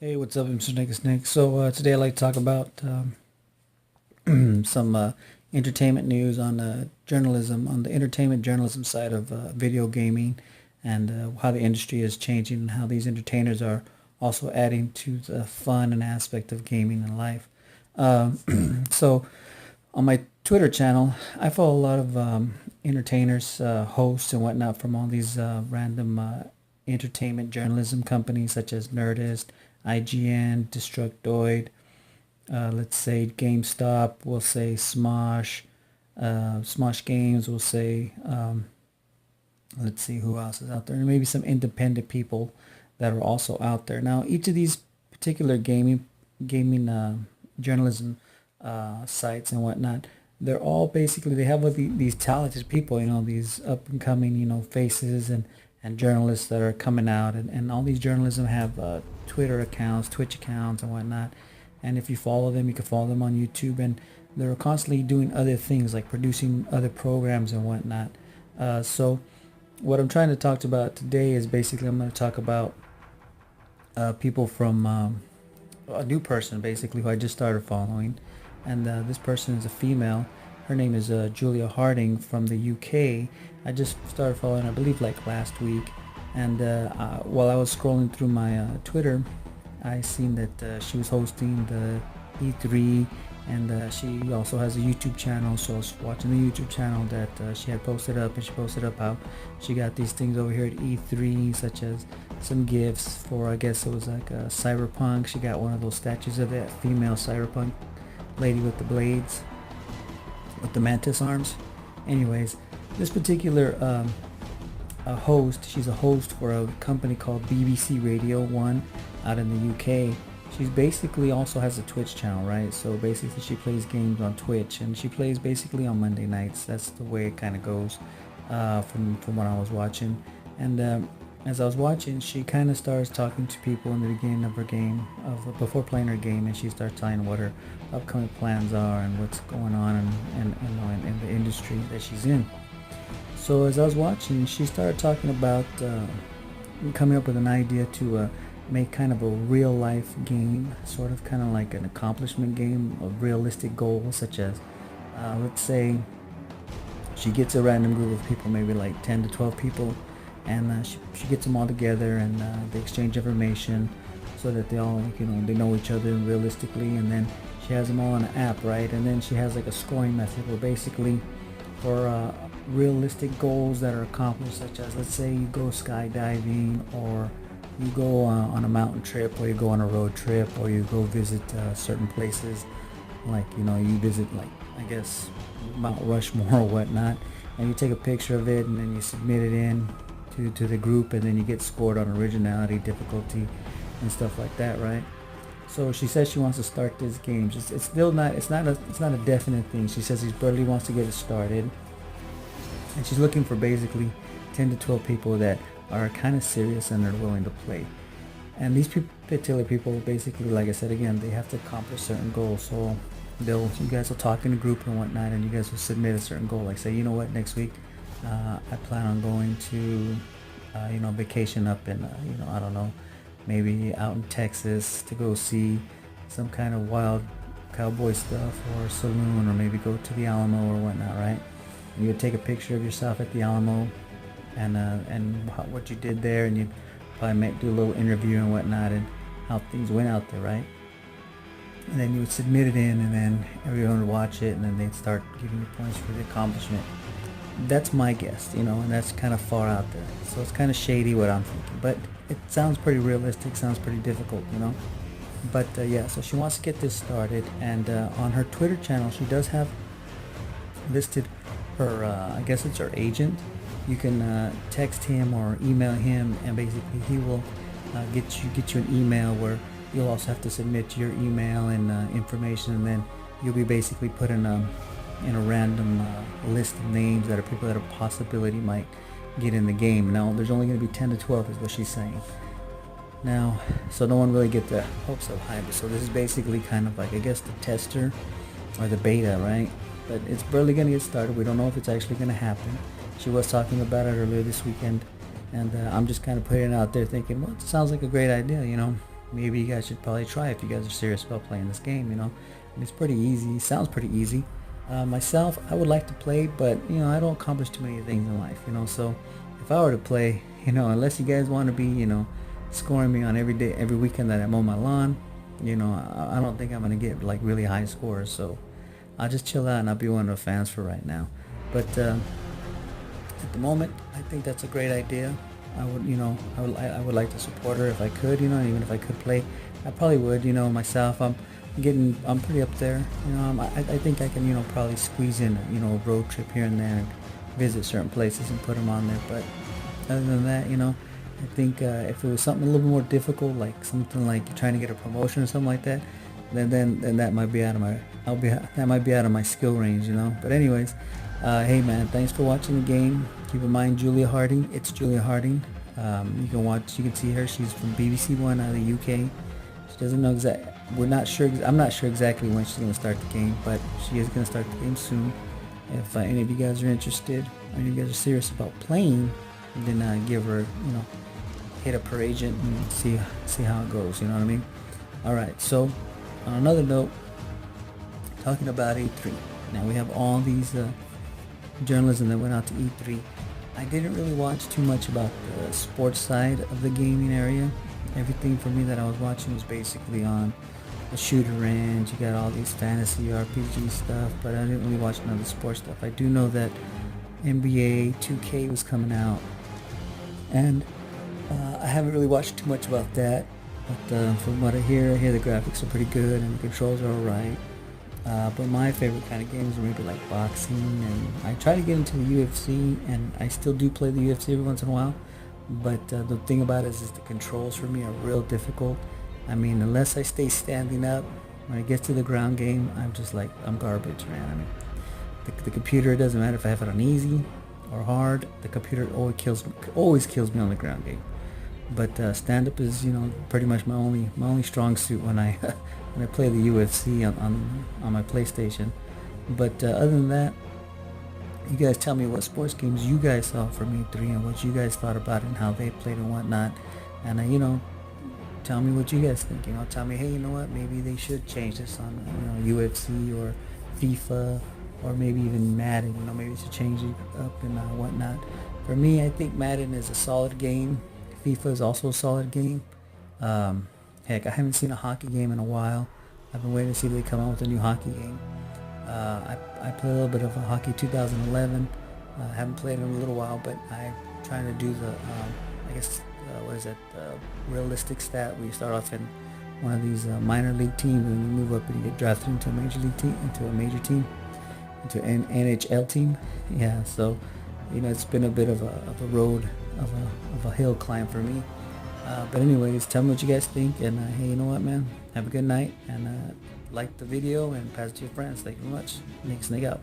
Hey, what's up, Mrnakedsnake? So today I'd like to talk about some entertainment news on journalism, on the entertainment journalism side of video gaming, and how the industry is changing and how these entertainers are also adding to the fun and aspect of gaming in life. So on my Twitter channel, I follow a lot of entertainers, hosts, and whatnot from all these random entertainment journalism companies such as Nerdist, IGN, Destructoid, let's say GameStop, we'll say Smosh, Smosh Games, we'll say, let's see who else is out there, and maybe some independent people that are also out there. Now, each of these particular gaming journalism sites and whatnot, they're all basically, they have these talented people, these up and coming, faces and journalists that are coming out, and all these journalism have Twitter accounts, Twitch accounts, and whatnot. And if you follow them, you can follow them on YouTube, and they're constantly doing other things like producing other programs and whatnot. So what I'm trying to talk about today is basically I'm going to talk about people from a new person basically who I just started following, and this person is a female. Her name is Julia Harding from the UK. I just started following, I believe, like last week. And while I was scrolling through my Twitter, I seen that she was hosting the E3, and she also has a YouTube channel. So I was watching the YouTube channel that she had posted up, and she posted up how she got these things over here at E3, such as some gifts for, I guess it was like a cyberpunk. She got one of those statues of that female cyberpunk lady with the blades, with the mantis arms. Anyways, this particular host, she's a host for a company called BBC Radio 1 out in the UK. She's basically also has a Twitch channel, right? So basically she plays games on Twitch, and she plays basically on Monday nights. That's the way it kind of goes from what I was watching. And as I was watching, she kind of starts talking to people in the beginning of her game, before playing her game, and she starts telling what her upcoming plans are and what's going on in the industry that she's in. So as I was watching, she started talking about coming up with an idea to make kind of a real life game, sort of kind of like an accomplishment game of realistic goals, such as let's say she gets a random group of people, maybe like 10 to 12 people, and she gets them all together, and they exchange information so that they all, they know each other realistically, and then she has them all on an app, right? And then she has like a scoring method where basically for realistic goals that are accomplished, such as, let's say you go skydiving, or you go on a mountain trip, or you go on a road trip, or you go visit certain places, like you visit, like, I guess, Mount Rushmore or whatnot, and you take a picture of it, and then you submit it in to the group, and then you get scored on originality, difficulty, and stuff like that, right? So she says she wants to start this game. It's still not, it's not a definite thing. She says she barely wants to get it started, and she's looking for basically 10 to 12 people that are kind of serious and are willing to play. And these particular people, basically, like I said again, they have to accomplish certain goals. So you guys will talk in a group and whatnot, and you guys will submit a certain goal. Like, say, you know what, next week I plan on going to vacation up in I don't know, maybe out in Texas to go see some kind of wild cowboy stuff, or a saloon, or maybe go to the Alamo or whatnot, right? And you would take a picture of yourself at the Alamo, and what you did there, and you'd probably do a little interview and whatnot, and how things went out there, right? And then you would submit it in, and then everyone would watch it, and then they'd start giving you points for the accomplishment. That's my guess, and that's kind of far out there, so it's kind of shady what I'm thinking, but it sounds pretty realistic, sounds pretty difficult, but yeah, so she wants to get this started, and on her Twitter channel she does have listed her, I guess it's her agent. You can text him or email him, and basically he will get you an email where you'll also have to submit your email and information, and then you'll be basically put in a random list of names that are people that a possibility might get in the game. Now there's only going to be 10 to 12 is what she's saying. Now, so no one really get their hopes up high, so this is basically kind of like, I guess, the tester or the beta, right? But it's barely going to get started. We don't know if it's actually going to happen. She was talking about it earlier this weekend, and I'm just kind of putting it out there thinking, well, it sounds like a great idea, maybe you guys should probably try if you guys are serious about playing this game, you know. And it's pretty easy, sounds pretty easy. Myself, I would like to play, but you know, I don't accomplish too many things in life, you know. So if I were to play, you know, unless you guys want to be, you know, scoring me on every day, every weekend that I mow my lawn, you know, I don't think I'm gonna get like really high scores. So I'll just chill out and I'll be one of the fans for right now. But at the moment, I think that's a great idea. I would, you know, I would like to support her if I could, you know, even if I could play, I probably would, you know, myself. I'm pretty up there, you know. I think I can, you know, probably squeeze in, you know, a road trip here and there and visit certain places and put them on there. But other than that, you know, I think if it was something a little bit more difficult, like something like trying to get a promotion or something like that, then that might be out of my, that might be out of my skill range, you know. But anyways, hey man, thanks for watching the game. Keep in mind, Julia Harding. It's Julia Harding. You can watch. You can see her. She's from BBC One out of the UK. She doesn't know exact. We're not sure. I'm not sure exactly when she's gonna start the game, but she is gonna start the game soon. If any of you guys are interested, or you guys are serious about playing, then give her, you know, hit up her agent and see how it goes. You know what I mean? All right. So on another note, talking about E3. Now we have all these journalism that went out to E3. I didn't really watch too much about the sports side of the gaming area. Everything for me that I was watching was basically on the shooter end. You got all these fantasy RPG stuff, but I didn't really watch none of the sports stuff. I do know that NBA 2K was coming out, and I haven't really watched too much about that. But from what I hear the graphics are pretty good and the controls are alright. But my favorite kind of games are maybe like boxing, and I try to get into the UFC, and I still do play the UFC every once in a while. But the thing about it is the controls for me are real difficult. I mean, unless I stay standing up, when it gets to the ground game, I'm garbage, man. I mean, the computer, it doesn't matter if I have it on easy or hard, the computer always kills me on the ground game. But stand-up is, you know, pretty much my only strong suit when I when I play the UFC on my PlayStation. But other than that, you guys tell me what sports games you guys saw from E3 and what you guys thought about it and how they played and whatnot. And you know, tell me what you guys think. You know, tell me, hey, you know what? Maybe they should change this on, you know, UFC or FIFA or maybe even Madden. You know, maybe they should change it up and whatnot. For me, I think Madden is a solid game. FIFA is also a solid game. Heck, I haven't seen a hockey game in a while. I've been waiting to see if they come out with a new hockey game. I played a little bit of a hockey 2011. I haven't played in a little while, but I'm trying to do the, I guess, what is it, realistic stat, where you start off in one of these minor league teams and you move up and you get drafted into a major league team, into an NHL team. Yeah, so, you know, it's been a bit of a road, of a hill climb for me. But anyways, tell me what you guys think, and hey, you know what, man? Have a good night, and like the video and pass it to your friends. Thank you very much. Mrnakedsnake out.